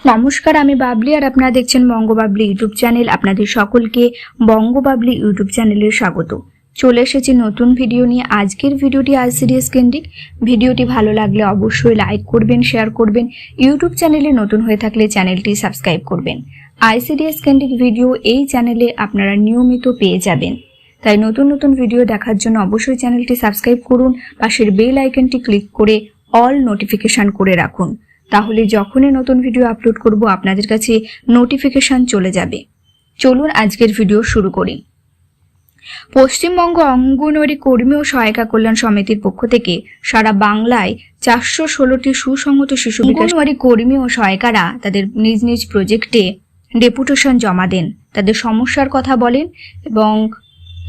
নমস্কার, আমি বাবলি আর আপনারা দেখছেন বঙ্গবাবলি ইউটিউব চ্যানেল। আপনাদের সকলকে বঙ্গবাবলি ইউটিউব চ্যানেলে স্বাগত। চলে এসেছি নতুন ভিডিও নিয়ে। আজকের ভিডিওটি আইসিডিএস কেন্দ্রিক। ভিডিওটি ভালো লাগলে অবশ্যই লাইক করবেন, শেয়ার করবেন। ইউটিউব চ্যানেলে নতুন হয়ে থাকলে চ্যানেলটি সাবস্ক্রাইব করবেন। আইসিডিএস কেন্দ্রিক ভিডিও এই চ্যানেলে আপনারা নিয়মিত পেয়ে যাবেন। তাই নতুন নতুন ভিডিও দেখার জন্য অবশ্যই চ্যানেলটি সাবস্ক্রাইব করুন। পাশের বেল আইকনটি ক্লিক করে অল নোটিফিকেশন করে রাখুন। তাহলে যখনই নতুন ভিডিও আপলোড করব আপনাদের কাছে নোটিফিকেশন চলে যাবে। চলুন আজকের ভিডিও শুরু করি। পশ্চিমবঙ্গ অঙ্গনওয়াড়ি কর্মী ও সহায়িকা কল্যাণ সমিতির পক্ষ থেকে সারা বাংলায় 416টি সুসংহত শিশু অঙ্গনওয়াড়ি কর্মী ও সহায়িকারা তাদের নিজ নিজ প্রজেক্টে ডেপুটেশন জমা দেন, তাদের সমস্যার কথা বলেন এবং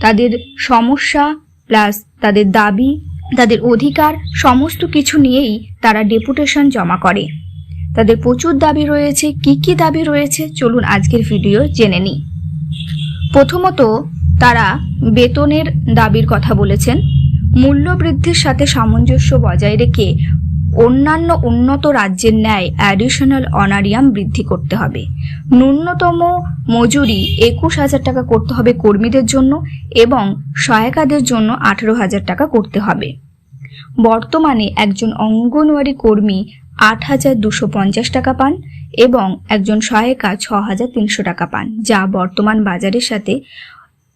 তাদের সমস্যা প্লাস তাদের দাবি, তাদের অধিকার সমস্ত কিছু নিয়েই তারা ডেপুটেশন জমা করে। তাদের প্রচুর দাবি রয়েছে। কি কি দাবি রয়েছে চলুন আজকের ভিডিও জেনে নিই। প্রথমত তারা বেতনের দাবির কথা বলেছেন। মূল্য বৃদ্ধির সাথে সামঞ্জস্য বজায় রেখে অন্যান্য উন্নত রাজ্যের ন্যায় অ্যাডিশনাল অনারিয়াম বৃদ্ধি করতে হবে। ন্যূনতম মজুরি 21,000 টাকা করতে হবে কর্মীদের জন্য এবং সহায়িকাদের জন্য 18,000 টাকা করতে হবে। বর্তমানে একজন অঙ্গনওয়াড়ি কর্মী 8,250 টাকা পান এবং একজন সহায়িকা 6,300 টাকা পান, যা বর্তমান বাজারের সাথে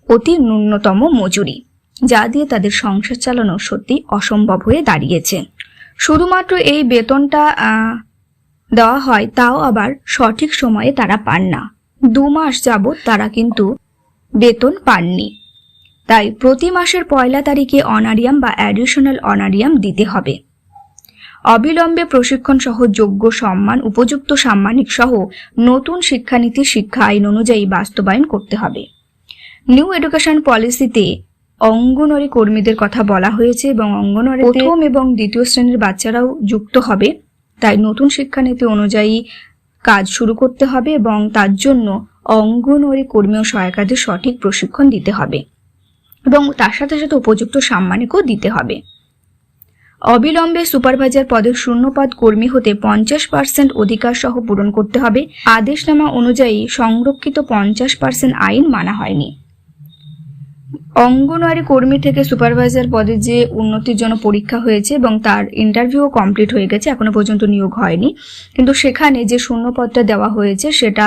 অতি ন্যূনতম মজুরি, যা দিয়ে তাদের সংসার চালানো সত্যি অসম্ভব হয়ে দাঁড়িয়েছে। শুধুমাত্র এই বেতনটা দেওয়া হয়, তাও আবার সঠিক সময়ে তারা পান না। 2 মাস যাবৎ তারা কিন্তু বেতন পাননি। তাই প্রতি মাসের 1 তারিখে অনারিয়াম বা অ্যাডিশনাল অনারিয়াম দিতে হবে। অবিলম্বে প্রশিক্ষণ সহ যোগ্য সম্মান, উপযুক্ত সাম্মানিক সহ নতুন শিক্ষানীতি শিক্ষা আইন অনুযায়ী বাস্তবায়ন করতে হবে। নিউ এডুকেশন পলিসিতে অঙ্গনওয়াড়ি কর্মীদের কথা বলা হয়েছে এবং অঙ্গনওয়াড়ি প্রথম এবং দ্বিতীয় শ্রেণীর বাচ্চারাও যুক্ত হবে। তাই নতুন শিক্ষানীতি অনুযায়ী কাজ শুরু করতে হবে এবং তার জন্য অঙ্গনওয়াড়ি কর্মী ও সহায়িকাদের সঠিক প্রশিক্ষণ দিতে হবে এবং তার সাথে সাথে উপযুক্ত সাম্মানিকও দিতে হবে। অবিলম্বে সুপারভাইজার পদের শূন্যপদ কর্মী হতে 50% অধিকার সহ পূরণ করতে হবে। আদেশনামা অনুযায়ী সংরক্ষিত 50% আইন মানা হয়নি। অঙ্গনওয়াড়ি কর্মী থেকে সুপারভাইজার পদে যে উন্নতির জন্য পরীক্ষা হয়েছে এবং তার ইন্টারভিউ কমপ্লিট হয়ে গেছে, এখনো পর্যন্ত নিয়োগ হয়নি, কিন্তু সেখানে যে শূন্যপদটা দেওয়া হয়েছে সেটা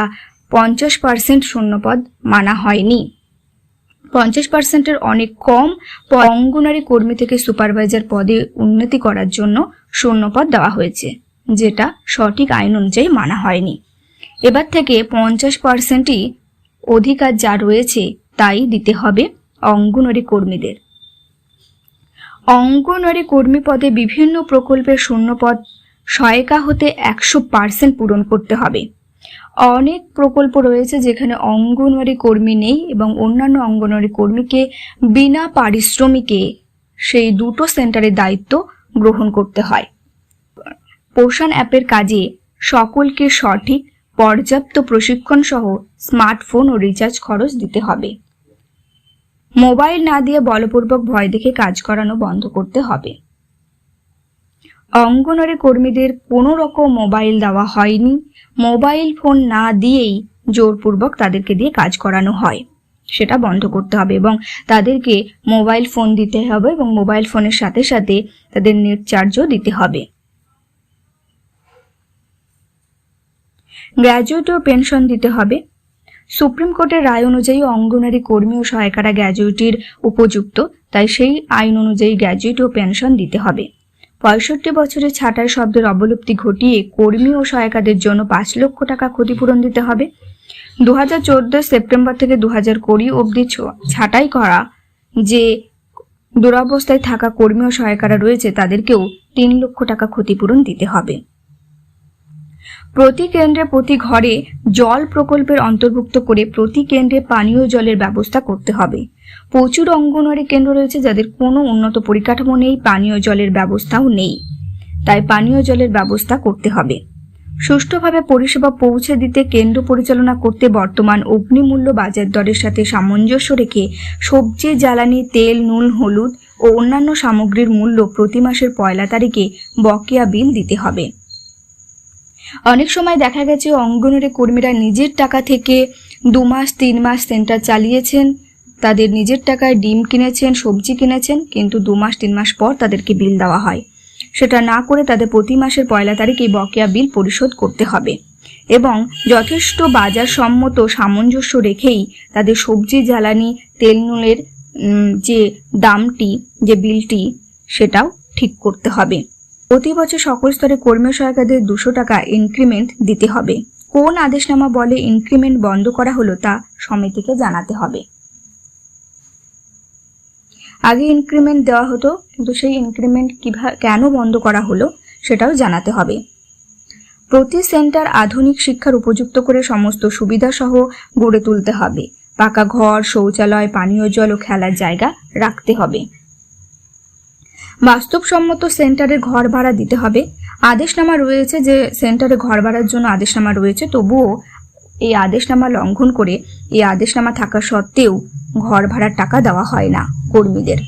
50% শূন্যপদ মানা হয়নি। 50%-এর অনেক কম অঙ্গনওয়াড়ি কর্মী থেকে সুপারভাইজার পদে উন্নতি করার জন্য শূন্যপদ দেওয়া হয়েছে, যেটা সঠিক আইন অনুযায়ী মানা হয়নি। এবার থেকে 50%ই অধিকার যা রয়েছে তাই দিতে হবে অঙ্গনওয়াড়ি কর্মীদের। অঙ্গনওয়াড়ি কর্মী পদে বিভিন্ন প্রকল্পের শূন্যপদ সহায়িকা হতে 100% পূরণ করতে হবে। অনেক প্রকল্প রয়েছে যেখানে অঙ্গনওয়াড়ি কর্মী নেই এবং অন্যান্য অঙ্গনওয়াড়ি কর্মীকে বিনা পারিশ্রমিকে সেই দুটো সেন্টারের দায়িত্ব গ্রহণ করতে হয়। পোষণ অ্যাপের কাজে সকলকে সঠিক পর্যাপ্ত প্রশিক্ষণ সহ স্মার্টফোন ও রিচার্জ খরচ দিতে হবে। মোবাইল না দিয়ে বলপূর্বক ভয় দেখে কাজ করানো বন্ধ করতে হবে। অঙ্গনওয়াড়ি কর্মীদের কোনো রকম মোবাইল দেওয়া হয়নি। মোবাইল ফোন না দিয়েই জোরপূর্বক তাদেরকে দিয়ে কাজ করানো হয়, সেটা বন্ধ করতে হবে এবং তাদেরকে মোবাইল ফোন দিতে হবে এবং মোবাইল ফোনের সাথে সাথে তাদের নেট চার্জও দিতে হবে। গ্র্যাজুয়েট ও পেনশন দিতে হবে। সুপ্রিম কোর্টের রায় অনুযায়ী অঙ্গনওয়াড়ি কর্মী ও সহায়িকারা গ্র্যাজুয়েটির উপযুক্ত, তাই সেই আইন অনুযায়ী গ্র্যাজুয়েট ও পেনশন দিতে হবে। 65 বছরের ছাঁটাই শব্দের অবলুপ্তি ঘটিয়ে কর্মী ও সহায়িকাদের জন্য 5 লক্ষ টাকা ক্ষতিপূরণ দিতে হবে। 2014 সেপ্টেম্বর থেকে 2020 অবধি ছাঁটাই করা যে দুরবস্থায় থাকা কর্মী ও সহায়িকারা রয়েছে তাদেরকেও 3 লক্ষ টাকা ক্ষতিপূরণ দিতে হবে। প্রতি কেন্দ্রে প্রতি ঘরে জল প্রকল্পের অন্তর্ভুক্ত করে প্রতি কেন্দ্রে পানীয় জলের ব্যবস্থা করতে হবে। প্রচুর অঙ্গনওয়াড়ি কেন্দ্র রয়েছে যাদের কোনো উন্নত পরিকাঠামো নেই, পানীয় জলের ব্যবস্থাও নেই, তাই পানীয় জলের ব্যবস্থা করতে হবে। সুষ্ঠুভাবে পরিষেবা পৌঁছে দিতে কেন্দ্র পরিচালনা করতে বর্তমান অগ্নিমূল্য বাজার দরের সাথে সামঞ্জস্য রেখে সবজি, জ্বালানি, তেল, নুন, হলুদ ও অন্যান্য সামগ্রীর মূল্য প্রতি মাসের 1 তারিখে বকেয়া বিল দিতে হবে। অনেক সময় দেখা গেছে অঙ্গনওয়াড়ি কর্মীরা নিজের টাকা থেকে 2 মাস 3 মাস সেন্টার চালিয়েছেন, তাদের নিজের টাকায় ডিম কিনেছেন, সবজি কিনেছেন, কিন্তু 2 মাস 3 মাস পর তাদেরকে বিল দেওয়া হয়। সেটা না করে তাদের প্রতি মাসের 1 তারিখ এই বকেয়া বিল পরিশোধ করতে হবে এবং যথেষ্ট বাজার সম্মত সামঞ্জস্য রেখেই তাদের সবজি, জ্বালানি, তেল, নুনের যে দামটি, যে বিলটি, সেটাও ঠিক করতে হবে। প্রতি বছর সকল স্তরে কর্মী সহায়িকাদের 200 টাকা ইনক্রিমেন্ট দিতে হবে। কোন আদেশনামা বলে ইনক্রিমেন্ট বন্ধ করা হলো তা সমিতিকে জানাতে হবে। আগে ইনক্রিমেন্ট দেওয়া হতো, কিন্তু সেই ইনক্রিমেন্ট কেন বন্ধ করা হলো সেটাও জানাতে হবে। প্রতি সেন্টার আধুনিক শিক্ষার উপযুক্ত করে সমস্ত সুবিধা সহ গড়ে তুলতে হবে। পাকা ঘর, শৌচালয়, পানীয় জল ও খেলার জায়গা রাখতে হবে। বাস্তবসম্মত সেন্টারে ঘর ভাড়া দিতে হবে। আদেশনামা রয়েছে যে সেন্টারে ঘর ভাড়ার জন্য আদেশনামা রয়েছে, তবুও এই আদেশনামা লঙ্ঘন করে, এই আদেশনামা থাকা সত্ত্বেও ঘর ভাড়ার টাকা দেওয়া হয় না কর্মীদের।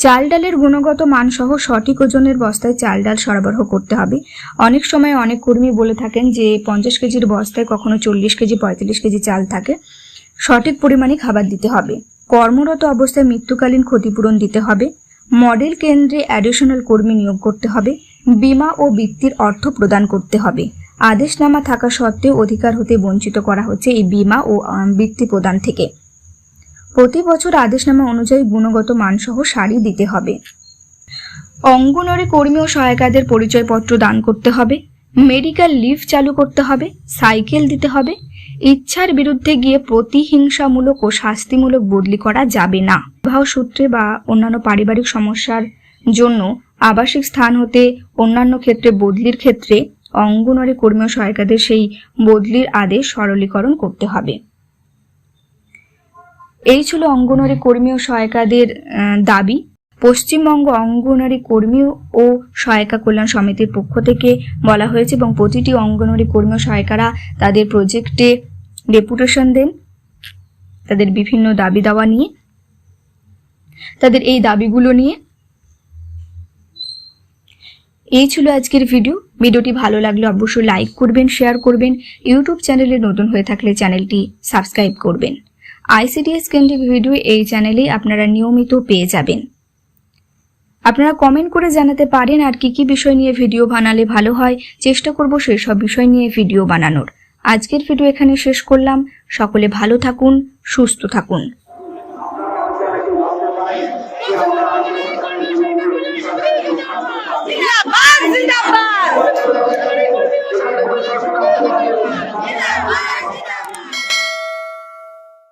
চাল ডালের গুণগত মান সহ সঠিক ওজনের বস্তায় চাল ডাল সরবরাহ করতে হবে। অনেক সময় অনেক কর্মী বলে থাকেন যে 50 কেজির বস্তায় কখনো 40 কেজি 45 কেজি চাল থাকে। সঠিক পরিমাণে খাবার দিতে হবে। কর্মরত অবস্থায় মৃত্যুকালীন ক্ষতিপূরণ দিতে হবে। মডেল কেন্দ্রে অ্যাডিশনাল কর্মী নিয়োগ করতে হবে। বীমা ও বৃত্তির অর্থ প্রদান করতে হবে। আদেশনামা থাকা সত্ত্বেও অধিকার হতে বঞ্চিত করা হচ্ছে এই বীমা ও বৃত্তি প্রদান থেকে। প্রতি বছর আদেশনামা অনুযায়ী গুণগত মানসহ শাড়ি দিতে হবে। অঙ্গনওয়াড়ি কর্মী ও সহায়িকাদের পরিচয়পত্র দান করতে হবে। মেডিকেল লিভ চালু করতে হবে। সাইকেল দিতে হবে। ইচ্ছার বিরুদ্ধে গিয়ে প্রতিহিংসামূলক ও শাস্তিমূলক বদলি করা যাবে না। বিবাহ সূত্রে বা অন্যান্য পারিবারিক সমস্যার জন্য আবাসিক স্থান হতে অন্যান্য ক্ষেত্রে বদলির ক্ষেত্রে অঙ্গনওয়াড়ি কর্মী ও সহায়িকাদের সেই বদলির আদেশ সরলীকরণ করতে হবে। এই ছিল অঙ্গনওয়াড়ি কর্মী ও সহায়িকাদের দাবি। পশ্চিমবঙ্গ অঙ্গনওয়াড়ি কর্মী ও সহায়িকা কল্যাণ সমিতির পক্ষ থেকে বলা হয়েছে এবং প্রতিটি অঙ্গনওয়াড়ি কর্মী ও সহায়িকারা তাদের প্রজেক্টে ডেপুটেশন দেন তাদের বিভিন্ন দাবি দাওয়া নিয়ে, তাদের এই দাবিগুলো নিয়ে। এই ছিল আজকের ভিডিওটি ভালো লাগলে অবশ্যই লাইক করবেন, শেয়ার করবেন। ইউটিউব চ্যানেলে নতুন হয়ে থাকলে চ্যানেলটি সাবস্ক্রাইব করবেন। ICDS কেন্দ্রিক ভিডিও এই চ্যানেলে আপনারা নিয়মিত পেয়ে যাবেন। আপনারা কমেন্ট করে জানাতে পারেন আর কি বিষয় নিয়ে ভিডিও বানালে ভালো হয়। চেষ্টা করব সেই সব বিষয় নিয়ে ভিডিও বানানোর। আজকের ভিডিও এখানে শেষ করলাম। সকলে ভালো থাকুন, সুস্থ থাকুন। জিন্দাবাদ জিন্দাবাদ।